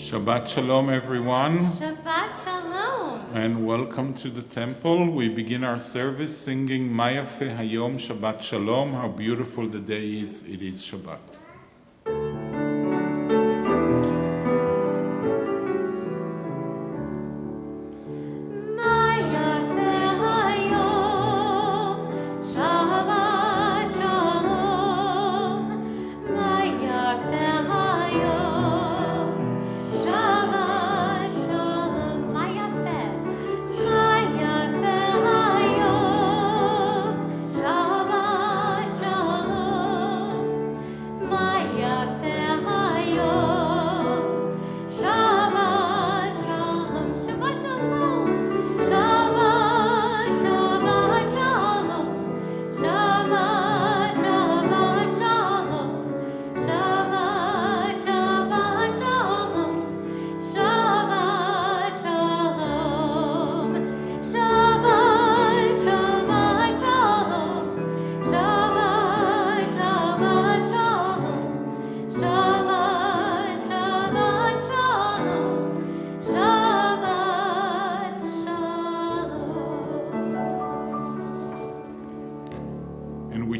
Shabbat Shalom, everyone. Shabbat Shalom. And welcome to the temple. We begin our service singing Ma Yafeh Hayom Shabbat Shalom. How beautiful the day is. It is Shabbat.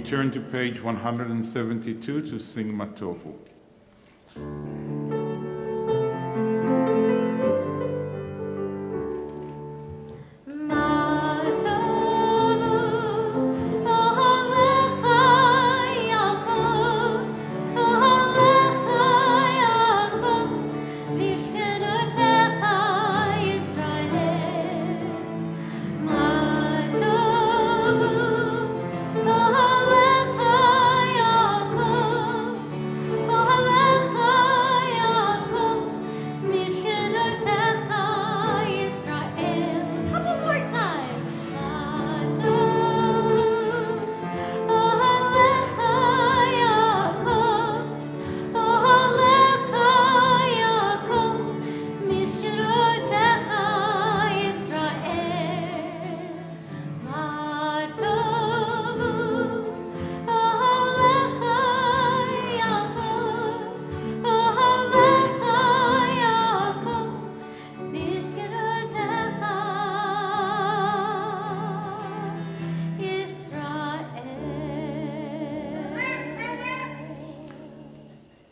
Turn to page 172 to sing Matovu.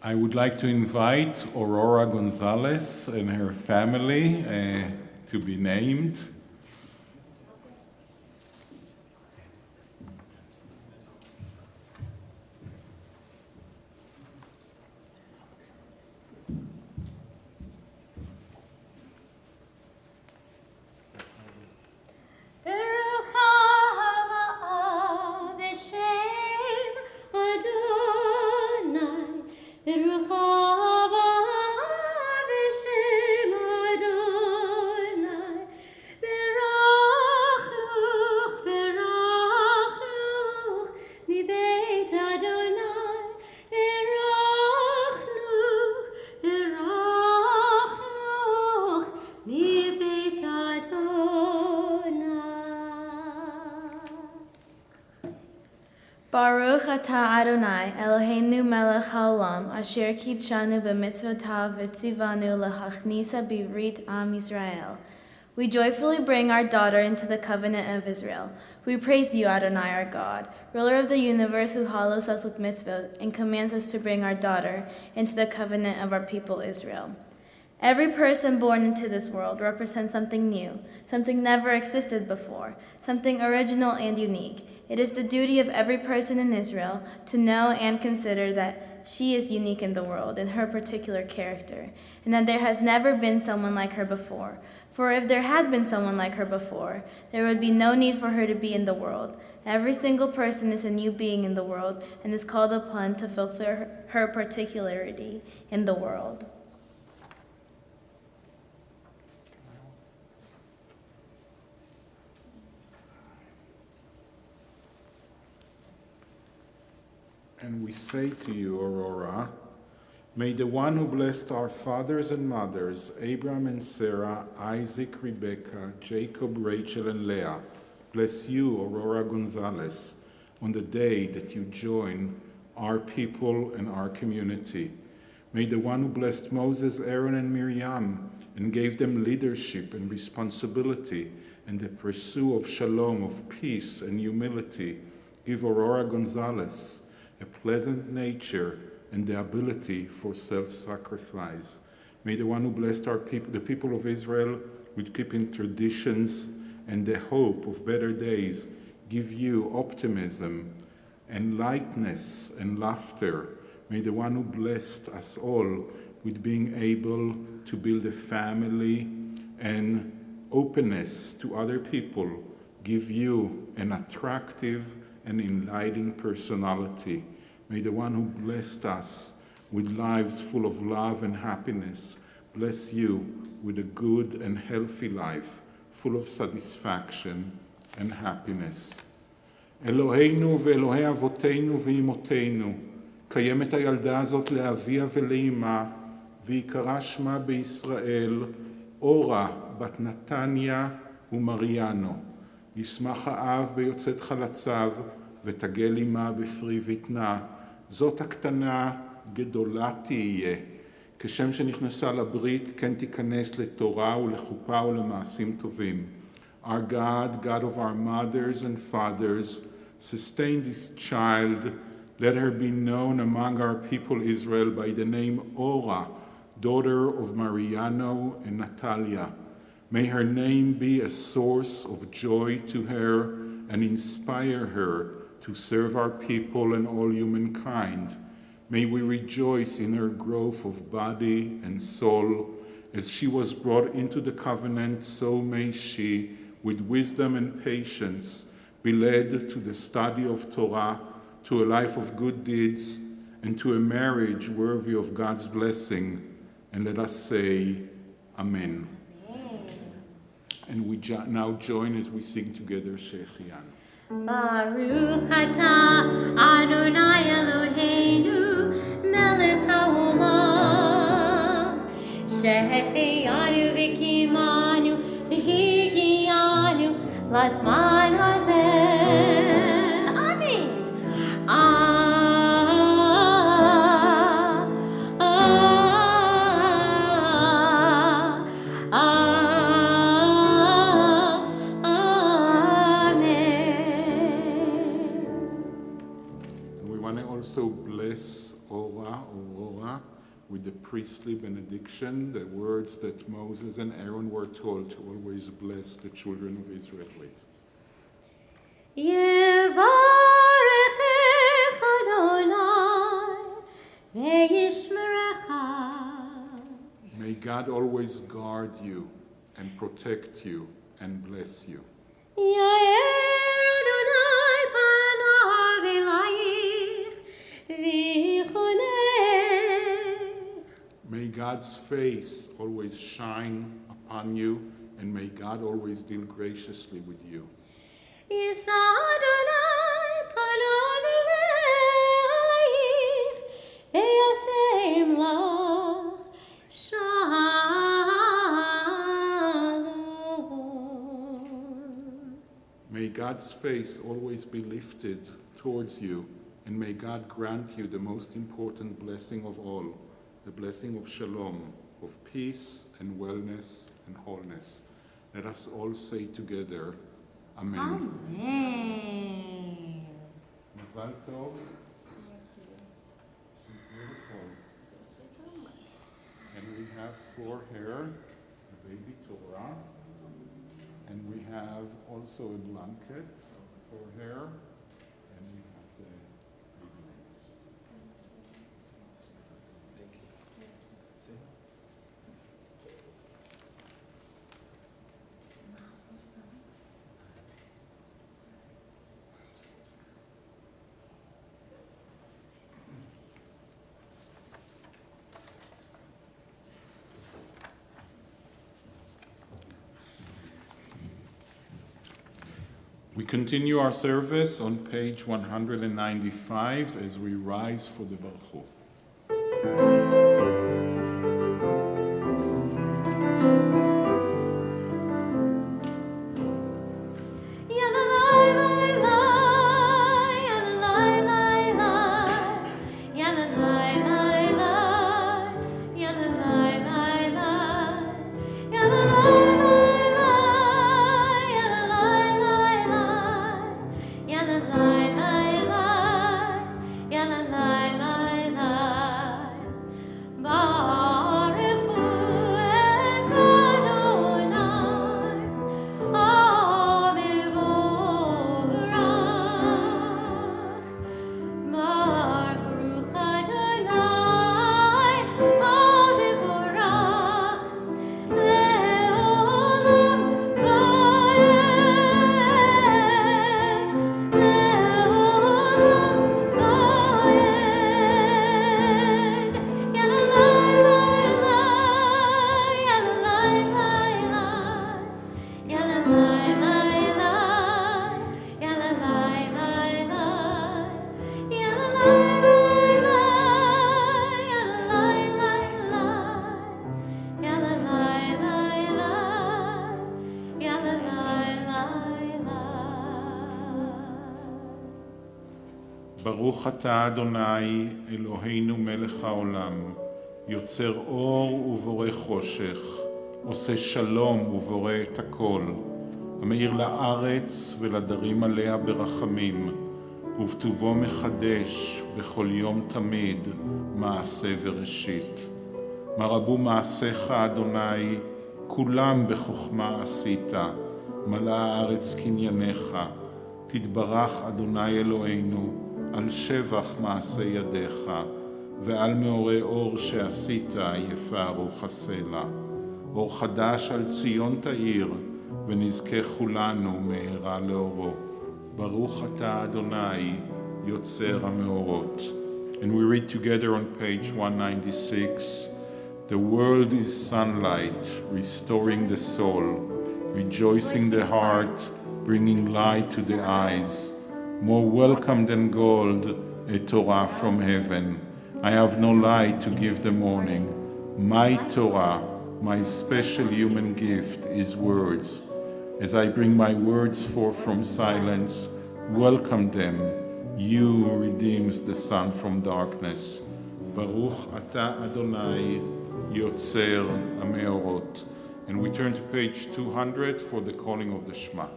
I would like to invite Aurora Gonzalez and her family to be named. Baruch atah Adonai, Eloheinu melech haolam, asher kidshanu b'mitzvotav v'tzivanu lehachnisa b'ivrit am Yisrael. We joyfully bring our daughter into the covenant of Israel. We praise you, Adonai, our God, ruler of the universe, who hallows us with mitzvot and commands us to bring our daughter into the covenant of our people Israel. Every person born into this world represents something new, something never existed before, something original and unique. It is the duty of every person in Israel to know and consider that she is unique in the world in her particular character, and that there has never been someone like her before. For if there had been someone like her before, there would be no need for her to be in the world. Every single person is a new being in the world and is called upon to fulfill her particularity in the world. And we say to you, Aurora, may the one who blessed our fathers and mothers, Abraham and Sarah, Isaac, Rebekah, Jacob, Rachel, and Leah, bless you, Aurora Gonzalez, on the day that you join our people and our community. May the one who blessed Moses, Aaron, and Miriam and gave them leadership and responsibility and the pursuit of shalom, of peace and humility, give Aurora Gonzalez a pleasant nature and the ability for self-sacrifice. May the one who blessed our people, the people of Israel, with keeping traditions and the hope of better days, give you optimism and lightness and laughter. May the one who blessed us all with being able to build a family and openness to other people give you an attractive and enlightening personality. May the one who blessed us with lives full of love and happiness bless you with a good and healthy life, full of satisfaction and happiness. אלוהינו ואלוהי אבותינו ואימותינו, קיימת הילדה הזאת לאביה ולאמה, ויקרא שמה בישראל אורה בת נתניה ומריאנו. ישמח האב ביוצאת חלציו, ותגל אמה בפרי בטנה. זאת הקטנה גדולה תהיה. כשם שנכנסה לברית, כן תיכנס לתורה ולחופה ולמעשים טובים. Our God, God of our mothers and fathers, sustain this child. Let her be known among our people Israel by the name Ora, daughter of Mariano and Natalia. May her name be a source of joy to her and inspire her to serve our people and all humankind. May we rejoice in her growth of body and soul. As she was brought into the covenant, so may she, with wisdom and patience, be led to the study of Torah, to a life of good deeds, and to a marriage worthy of God's blessing. And let us say, Amen. And we now join as we sing together Shechianu. Baruch atah Adonai Eloheinu melech haolam shehechianu v'kimanu v'higianu lazman hazeh. Amen. Also bless Aurora with the priestly benediction, the words that Moses and Aaron were told to always bless the children of Israel with. Yevarechech Adonai ve'yishmerecha. May God always guard you and protect you and bless you. Yair Adonai panav elayich May God's face always shine upon you, and may God always deal graciously with you. May God's face always be lifted towards you, and may God grant you the most important blessing of all, the blessing of shalom, of peace and wellness and wholeness. Let us all say together, Amen. Amen. Mazal tov. She's beautiful. And we have for her a baby Torah, and we have also a blanket for her, and we have the baby names. We continue our service on page 195 as we rise for the Berlow. ברוך אתה אדוני אלוהינו מלך העולם, יוצר אור ובורא חושך, עושה שלום ובורא את הכל, המאיר לארץ ולדרים עליה ברחמים, ובטובו מחדש בכל יום תמיד מעשה וראשית. מה רבו מעשיך אדוני, כולם בחוכמה עשית, מלאה הארץ קנייניך, תתברך אדוני אלוהינו, על שבח מעשה ידיך, ועל מאורי אור שעשית יפארו חסלה. אור חדש על ציון תאיר, ונזכה כולנו מהרה לאורו. ברוך אתה אדוני, יוצר המאורות. And we read together on page 196, the world is sunlight, restoring the soul, rejoicing the heart, bringing light to the eyes. More welcome than gold, a Torah from heaven. I have no light to give the morning. My Torah, my special human gift, is words. As I bring my words forth from silence, welcome them. You redeems the sun from darkness. Baruch Ata Adonai, Yotzer Hameorot. And we turn to page 200 for the calling of the Shema.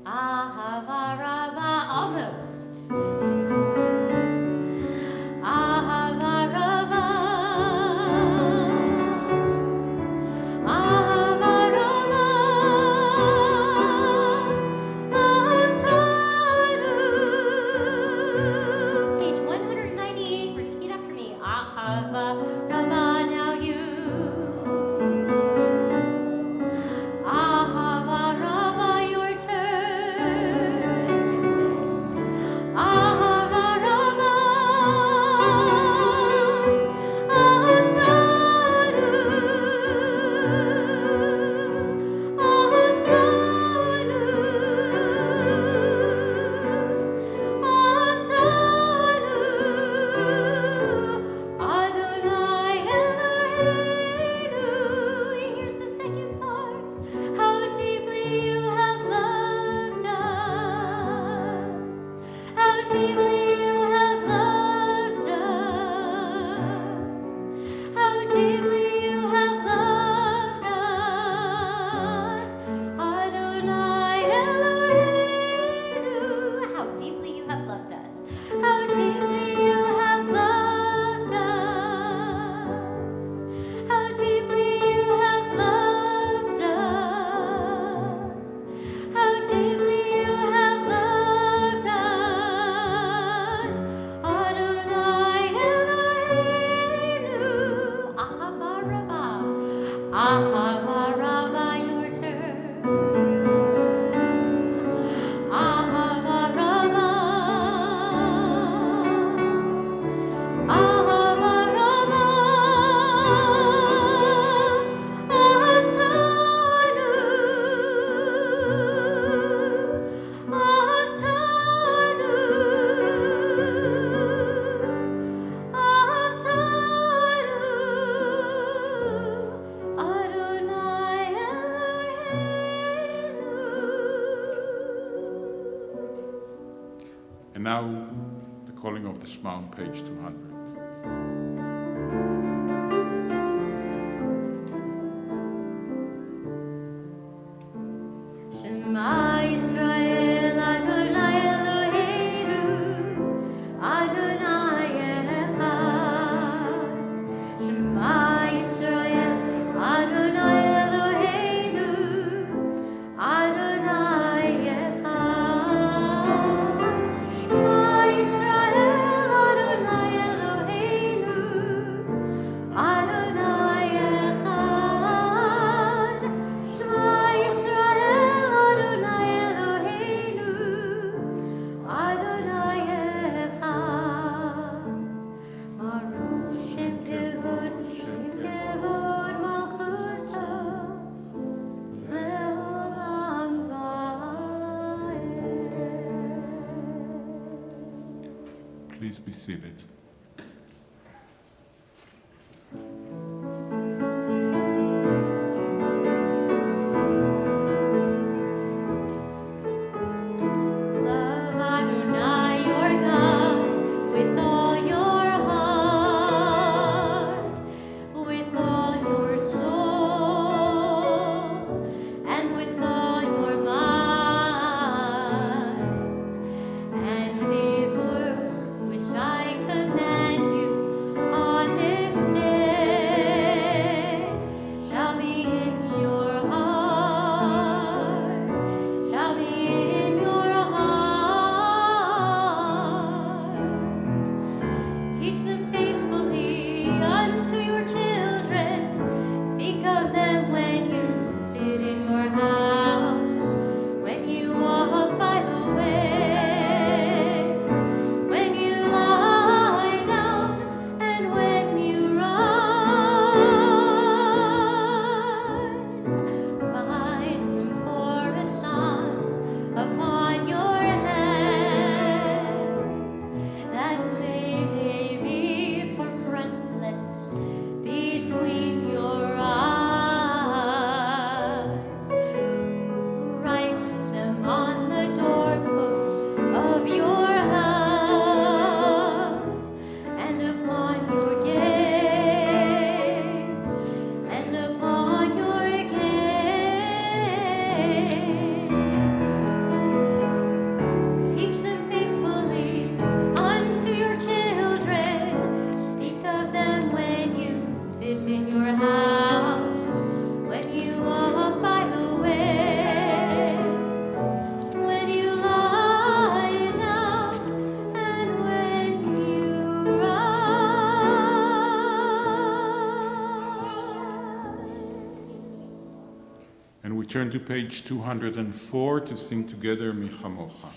Ahava Rabba, almost. Ahava Rabba, Ahava Rabba, Ahavtaru. Page 198, repeat after me. Ahava Rabba, now you. Ahava Rabba, your turn. Ahava Rabba, Ahavtaru, Ahavtaru, Ahavtaru, Adonai Eloheinu. Here's the second part. How deeply you have loved us. How deeply you have loved us. How deeply you have loved us. Adonai Eloheinu. How deeply you have loved us. How deeply you have loved us. How deeply you have loved us. How deeply you have loved us. Adonai Eloheinu. Ahava Rabba. Ahava Rabba, your turn. Ahava Rabba, Ahava Rabba, Ahavtaru, Ahavtaru, Ahavtaru, Adonai Eloheinu. And now, the calling of the Shema on page 200. Shema Yisrael, Adonai Eloheinu, Adonai Echad. Shema Yisrael, Adonai Eloheinu, Adonai Echad. Shema Yisrael, Adonai Eloheinu, Adonai Echad. Shema Yisrael, Adonai Eloheinu, Adonai Echad. Baruch Shem Kevod Malchuto, Leolam Vaed. Please be seated. Love Adonai your God. We turn to page 204 to sing together Mi Chamocha.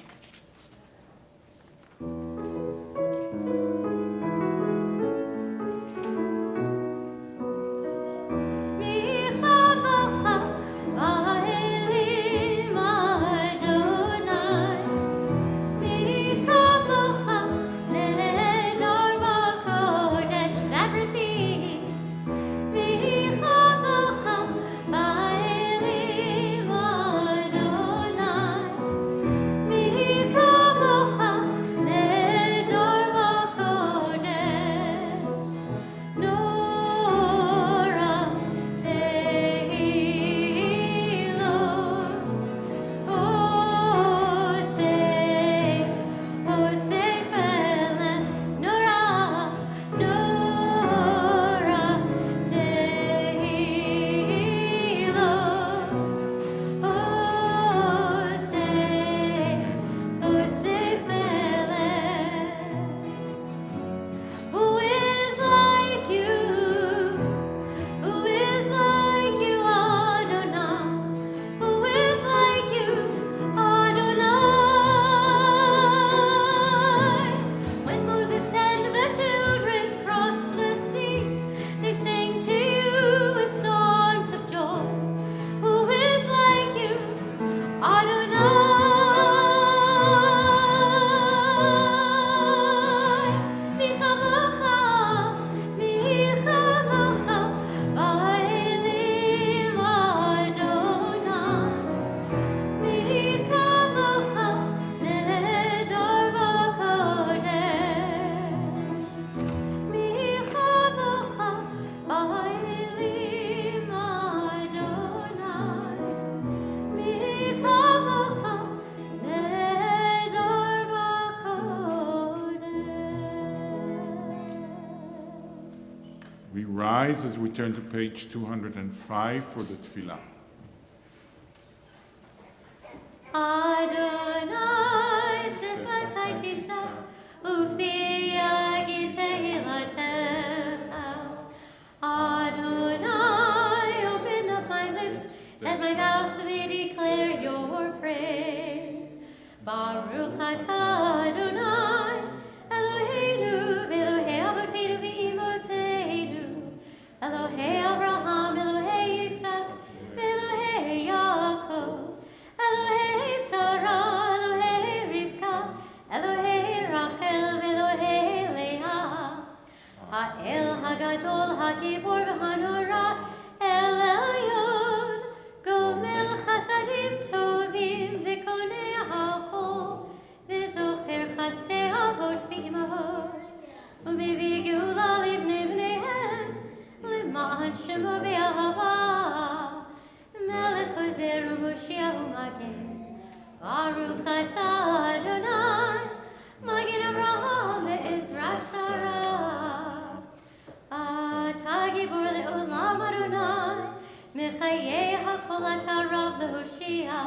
We rise as we turn to page 205 for the Tefillah. Adonai sifatai tiftach ufi yagi tehilatecha. Adonai, open up my lips, that my mouth may declare your praise. Baruch atah Adonai, Eloheinu, Elohei Avoteinu v'Imoteinu, Elohei Abraham, Elohei Yitzhak, Elohei Yaakov, Elohei Sarah, Elohei Rivka, Elohei Rachel, Elohei Leah, Ha'el Hagadol, Ha'gibor v'Hanora, El Elyon, Gomel Chasadim Tovim, V'konei Hakol, V'zocher Chastei Avot v'Imahot, U'mevi Geula Livnei Bneihem, L'ma'an Shemo Be'ahava, Melech Ozer U'Moshiach U'Magen, Baruch atah Adonai, Magen Avraham ve'Ezrat Sarah. Atah Gibor le'olam Adonai, Mechayei hakol atah Rav le'Hoshia,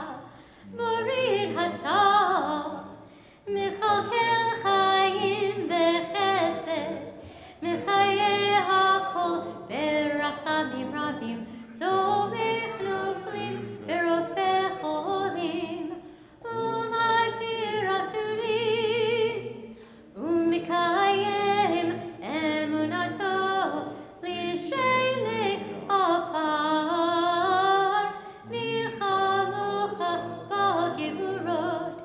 Morid hatah, Mechalkel chayim bechesed, Mechayei hakol berachamim rabim, Somech noflim berofeh cholim, Umatir asurim, Umikayem emunato, Lishenei afar, Michamocha ba'gevurot,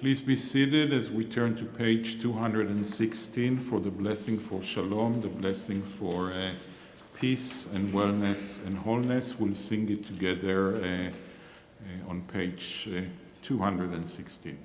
Please be seated as we turn to page 216 for the blessing for shalom, the blessing for peace and wellness and wholeness. We'll sing it together on page 216.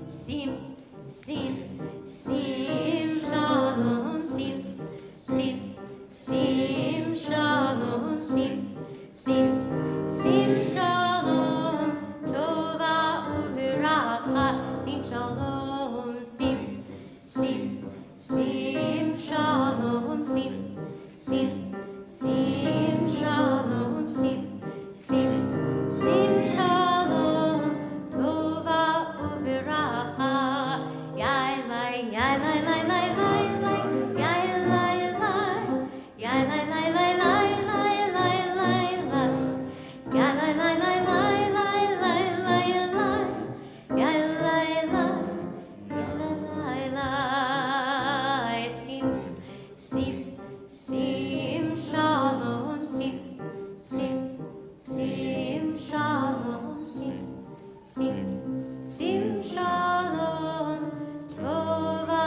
Sim, sim, sim, shalom, sim, sim, sim, shalom, sim, sim, sim, shalom, tova uveracha, sim, shalom, sim, sim, sim, shalom, sim, sim, sim, shalom, sim, sim, sim, shalom, tova uveracha, yai lai, yai lai, lai, lai, lai, lai, yai lai, lai, yai lai, lai, lai, lai, lai, lai, lai, lai, yai lai, lai, lai, lai, lai, lai, lai, lai, yai lai, lai, yai lai, lai, sim, sim, sim, shalom, sim, sim, sim, shalom, sim, sim, sim, shalom, tova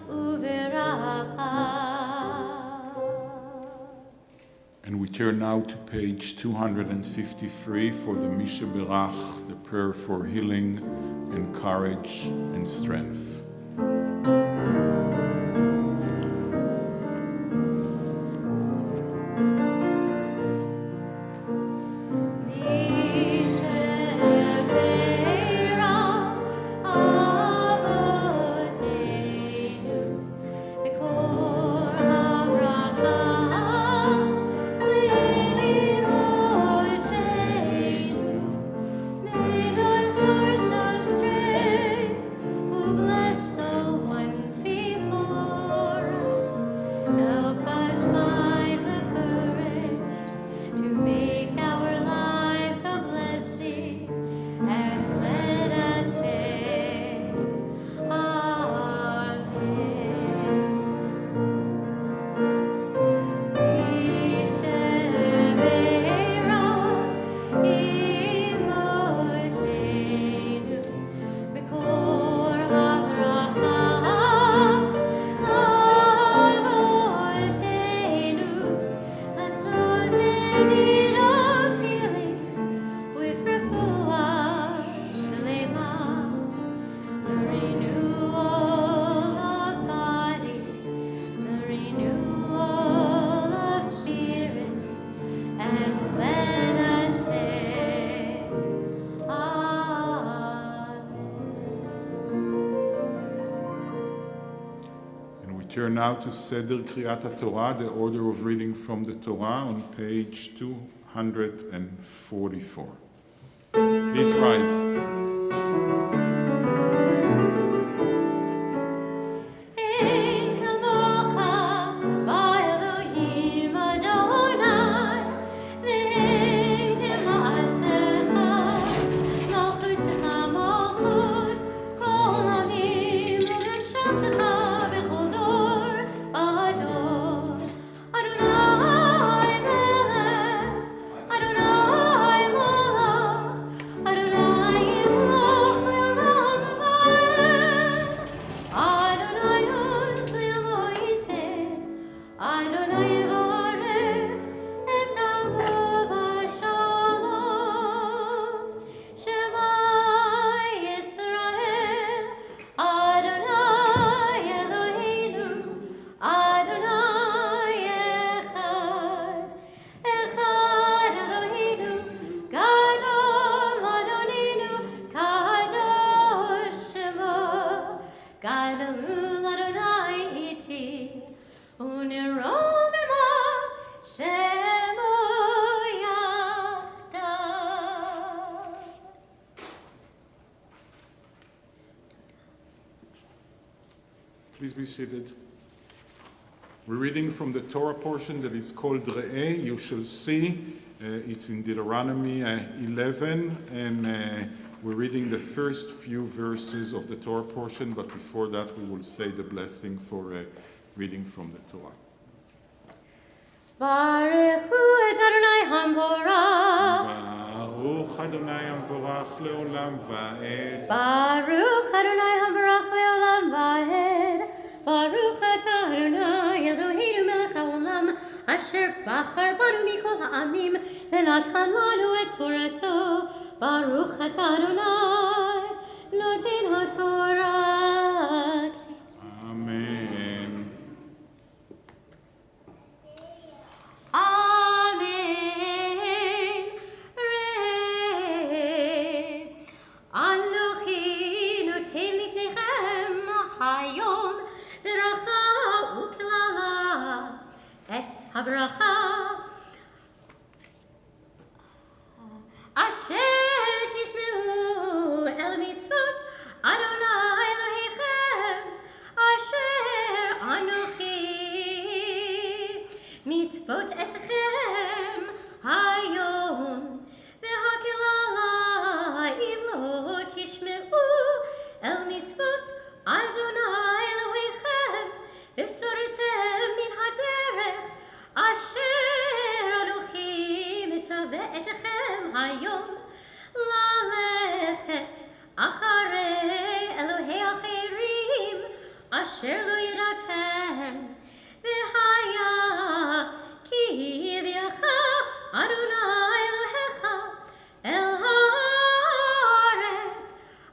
uveracha. And we turn now to page 253 for the Misha Berach, the prayer for healing and courage and strength. Help us find the courage to make our lives a blessing, and let us say, Amen. Yishemera imotenu b'kol habracha avotenu. Bless those in need of healing with refuah shlema, the renewal of body, the renewal of spirit, and let us say, Amen. And we turn now to Seder Kriyat HaTorah, the order of reading from the Torah, on page 244. Please rise. Ein kamocha ba'Elohim Adonai, ve'ein kema'asecha, malchutecha malchut kol amim, u'menshatecha b'chol dor v'dor. Adonai melech, Adonai malach, Adonai yimloch le'olam va'ed. Adonai Yosli Loite, Adonai Yivarech et Amo v'Shalom. Shema Yisrael, Adonai Eloheinu, Adonai Echad. Echad Eloheinu, Gadol Adonenu, Kadosh Shemo. Gadol Adonai iti, unirom ema shemo yachdav. Please be seated. We're reading from the Torah portion that is called Re'eh. You shall see. It's in Deuteronomy 11, and we're reading the first few verses of the Torah portion, but before that we will say the blessing for reading from the Torah. ברכו את אדוני המבורך. ברוך אדוני המבורך לעולם ועד. ברוך אדוני המבורך לעולם ועד. ברוך אתה אדוני אלוהינו מלך העולם, אשר בחר בנו מכל העמים, ונתן לנו את תורתו. ברוך אתה אדוני, נותן התורה. אמן. אמן. אנוכי נותן לפניכם היום ברכה וקללה, את הברכה אשר תשמעו אל מצוות אדוני אלוהיכם, אשר אנוכי מצוות אתכם היום. והקללה, אם לא תשמעו אל מצוות אדוני אלוהיכם, וסרתם מן הדרך אשר אנוכי מצווה אתכם היום, ללכת אחרי אלוהי אחרים אשר לא ידעתם, והיה כי הביאך אדוני אלוהיך אל הארץ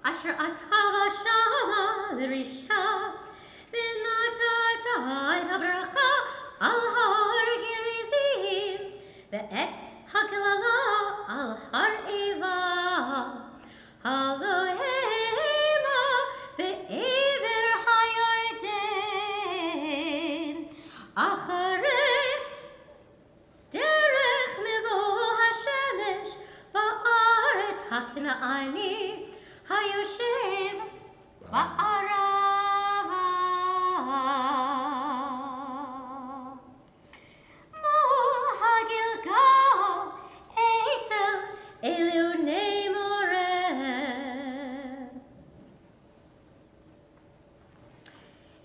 אשר אתה ושמה לרשתה, ונתת את הברכה על הר גריזים, ואת הקללה על הר עיבה. הלא המה בעבר הירדן, אחרי דרך מבוא השמש, בארץ הכנעני היושב בערבה. מול הגלגל אתל אלוני מורה,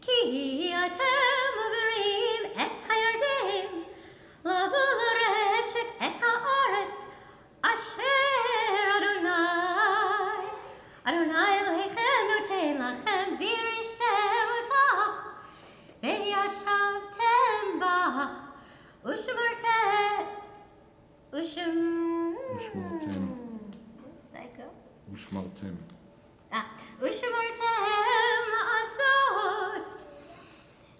כי אתם עוברים את הירדן, לבוא לרשת את הארץ אשר אדוני אלוהיכם נותן לכם, וירשתם אותך, וישבתם בה, ושמרתם לעשות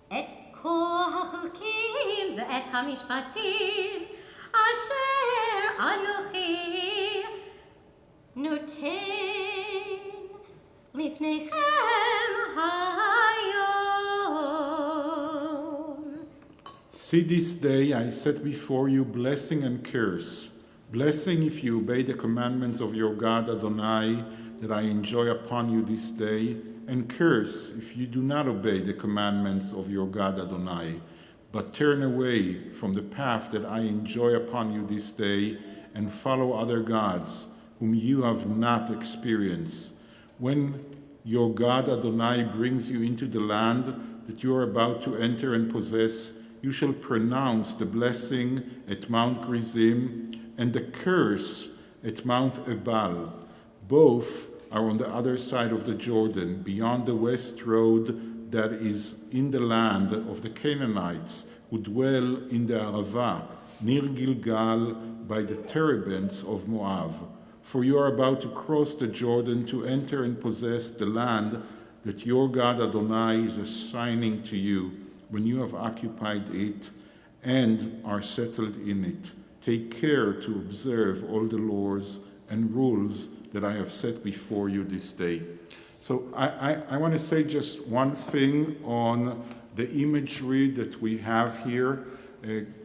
את כל החוקים ואת המשפטים אשר אנוכי נותן לפניכם היום. See this day I set before you blessing and curse. Blessing if you obey the commandments of your God Adonai that I enjoy upon you this day, and curse if you do not obey the commandments of your God Adonai, but turn away from the path that I enjoy upon you this day, and follow other gods whom you have not experienced. When your God Adonai brings you into the land that you are about to enter and possess, you shall pronounce the blessing at Mount Gerizim and the curse at Mount Ebal. Both are on the other side of the Jordan, beyond the west road that is in the land of the Canaanites, who dwell in the Arava, near Gilgal, by the terebinths of Moab. For you are about to cross the Jordan to enter and possess the land that your God Adonai is assigning to you when you have occupied it and are settled in it. Take care to observe all the laws and rules that I have set before you this day. So I want to say just one thing on the imagery that we have here.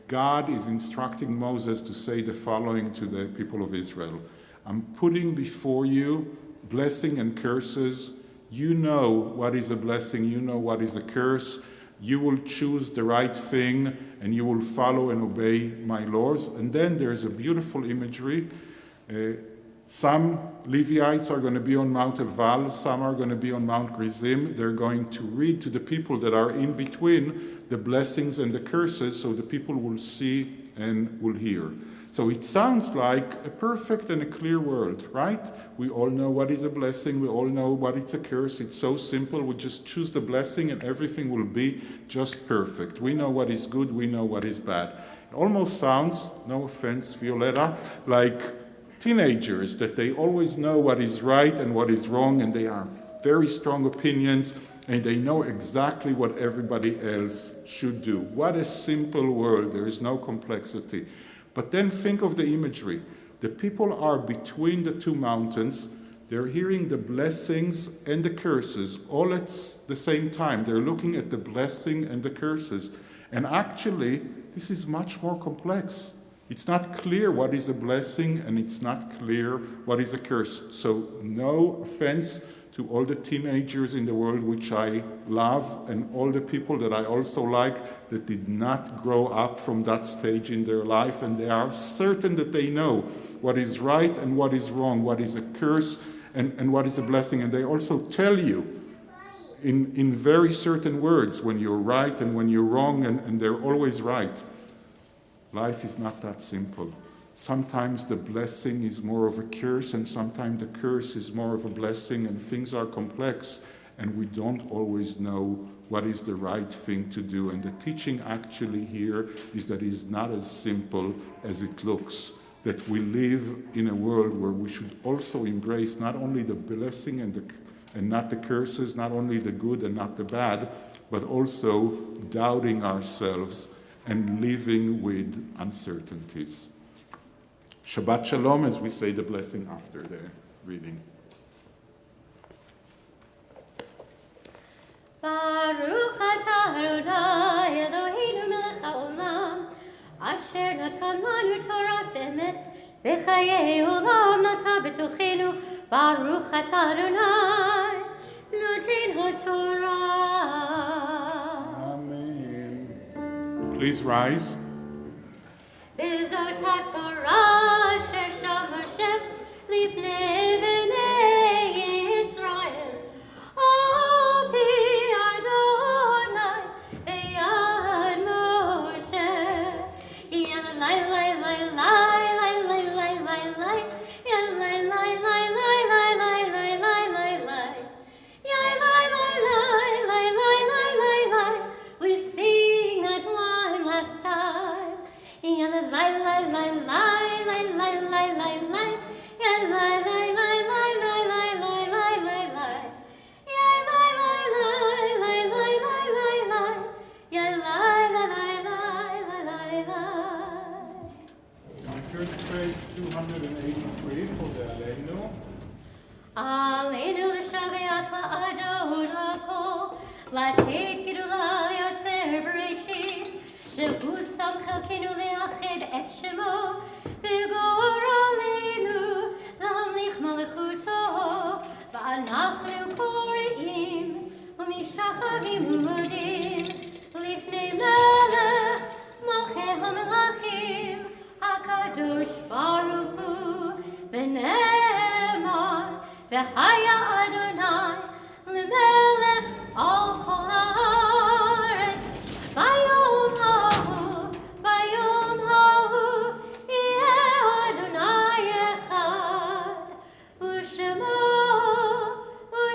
God is instructing Moses to say the following to the people of Israel. I'm putting before you blessing and curses. You know what is a blessing, you know what is a curse. You will choose the right thing and you will follow and obey my laws. And then there's a beautiful imagery. Some Levites are going to be on Mount Elval, some are going to be on Mount Gerizim. They're going to read to the people that are in between the blessings and the curses, so the people will see and will hear. So it sounds like a perfect and a clear world, right? We all know what is a blessing, we all know what is a curse. It's so simple, we just choose the blessing and everything will be just perfect. We know what is good, we know what is bad. It almost sounds, no offense, Violetta, like teenagers, that they always know what is right and what is wrong, and they have very strong opinions, and they know exactly what everybody else should do. What a simple world, there is no complexity. But then think of the imagery. The people are between the two mountains, they're hearing the blessings and the curses all at the same time. They're looking at the blessing and the curses. And actually, this is much more complex. It's not clear what is a blessing and it's not clear what is a curse. So no offense to all the teenagers in the world which I love and all the people that I also like that did not grow up from that stage in their life, and they are certain that they know what is right and what is wrong, what is a curse and what is a blessing. And they also tell you in very certain words when you're right and when you're wrong, and they're always right. Life is not that simple. Sometimes the blessing is more of a curse, and sometimes the curse is more of a blessing, and things are complex, and we don't always know what is the right thing to do. And the teaching actually here is that it's not as simple as it looks, that we live in a world where we should also embrace not only the blessing and not the curses, not only the good and not the bad, but also doubting ourselves and living with uncertainties. Shabbat Shalom, as we say the blessing after the reading. Baruch atah Adonai Eloheinu melech haolam, asher natan lanu Torat emet, v'chayei olam nata b'tochenu. Baruch atah Adonai noten haTorah. Amen. Please rise. B'zot haTorah asher sham Hashem lifnei bnei Yisrael. Al pi Adonai v'yad Moshe. Yad lai lai lai lai lai lai lai lai lai. Yad lai lai lai lai lai lai lai lai lai lai. Yad lai lai lai lai lai lai lai lai. We sing that one last time. Yad lai lai lai lai lai lai lai lai lai. Yad lai lai lai lai lai lai lai lai lai lai. Yad lai lai lai lai lai lai lai lai. Yad lai lai lai lai lai lai lai. Now turn to page 283 for the Aleinu. Aleinu l'shabeach la'adon ha'kol, לתת גדולה ליוצר בראשית, שהוא שם חלקנו לאחד את שמו, וגורלנו להמליך מלכותו, ואנחנו קוראים ומשתחווים ומודים לפני מלך מלכי המלכים, הקדוש ברוך הוא, ונאמר והיה אדוני למלך על כל הארץ. ביום ההוא יהיה אדוני אחד, ושמו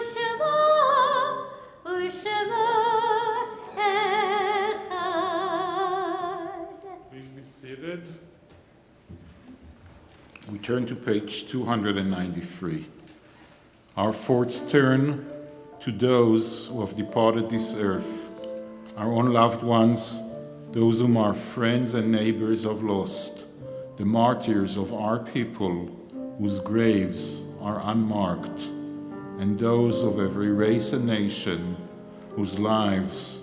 אחד. Please be seated. We turn to page 293. Our thoughts turn to those who have departed this earth, our own loved ones, those whom our friends and neighbors have lost, the martyrs of our people whose graves are unmarked, and those of every race and nation whose lives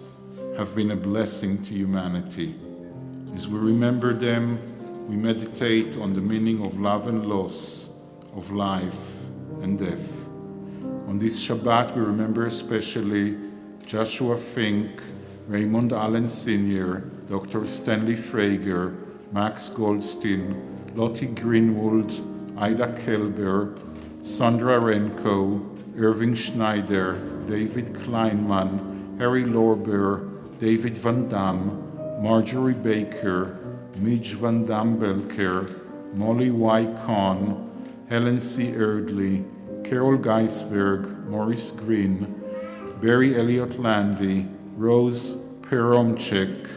have been a blessing to humanity. As we remember them, we meditate on the meaning of love and loss, of life and death. On this Shabbat, we remember especially Joshua Fink, Raymond Allen Sr., Dr. Stanley Frager, Max Goldstein, Lottie Greenwald, Ida Kelber, Sandra Renko, Irving Schneider, David Kleinman, Harry Lorber, David Van Dam, Marjorie Baker, Midge Van Dam Belker, Molly Y. Kahn, Helen C. Erdley, Carol Geisberg, Maurice Green, Barry Elliott Landy, Rose Peromchek,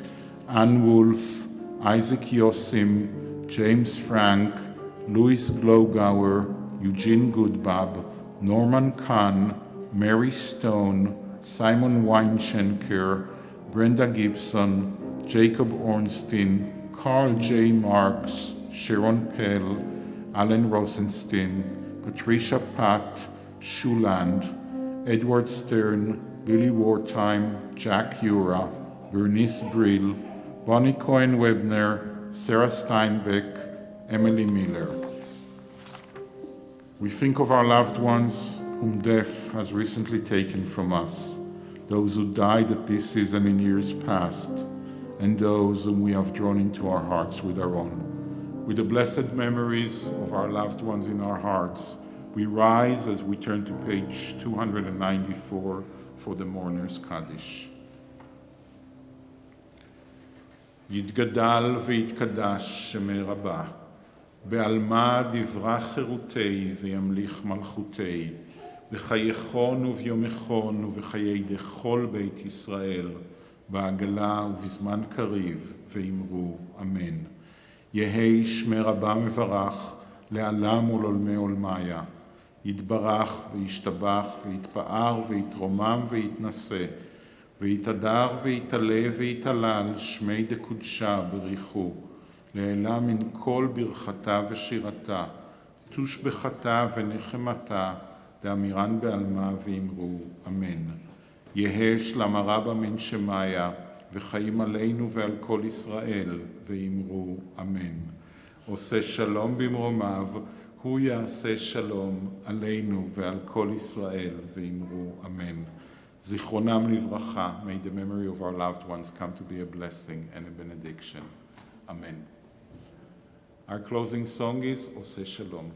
Ann Wolf, Isaac Yosim, James Frank, Louis Glogauer, Eugene Goodbab, Norman Kahn, Mary Stone, Simon Weinschenker, Brenda Gibson, Jacob Ornstein, Carl J. Marks, Sharon Pell, Alan Rosenstein, Patricia Pat, Schuland, Edward Stern, Lily Wartime, Jack Ura, Bernice Brill, Bonnie Cohen-Webner, Sarah Steinbeck, Emily Miller. We think of our loved ones whom death has recently taken from us, those who died at this season in years past, and those whom we have drawn into our hearts with our own. With the blessed memories of our loved ones in our hearts, we rise as we turn to page 294 for the Mourner's Kaddish. יתגדל ויתקדש שמי רבה, בעלמא דברה חירותי וימליך מלכותי, בחייכון וביומכון ובחיי דכל בית ישראל, בעגלה ובזמן קריב, ואמרו אמן. יהי שמי רבה מברך, לעלם ולעולמי עולמיה. יתברך וישתבח ויתפאר ויתרומם ויתנשא, ויתהדר ויתעלה ויתהלל שמי דקודשה בריחו, לעילה מן כל ברכתה ושירתה, תושבחתה ונחמתה, דאמירן בעלמה ואמרו אמן. יהא שלמה רבה מן שמיה, וחיים עלינו ועל כל ישראל, ואמרו אמן. עושה שלום במרומיו, הוא יעשה שלום עלינו ועל כל ישראל, ואמרו אמן. זיכרונם לברכה, may the memory of our loved ones come to be a blessing and a benediction. Amen. Our closing song is עושה שלום.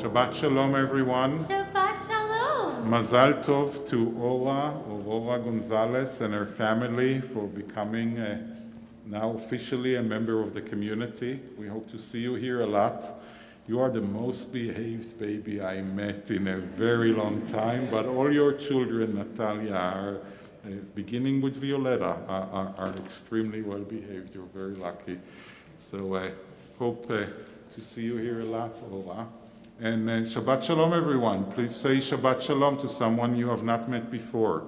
Shabbat Shalom, everyone. Shabbat Shalom. Mazal Tov to Aurora Gonzalez and her family for becoming now officially a member of the community. We hope to see you here a lot. You are the most behaved baby I met in a very long time, but all your children, Natalia, are, beginning with Violetta, are extremely well behaved. You're very lucky. So I hope to see you here a lot, Aura. And Shabbat Shalom, everyone. Please say Shabbat Shalom to someone you have not met before.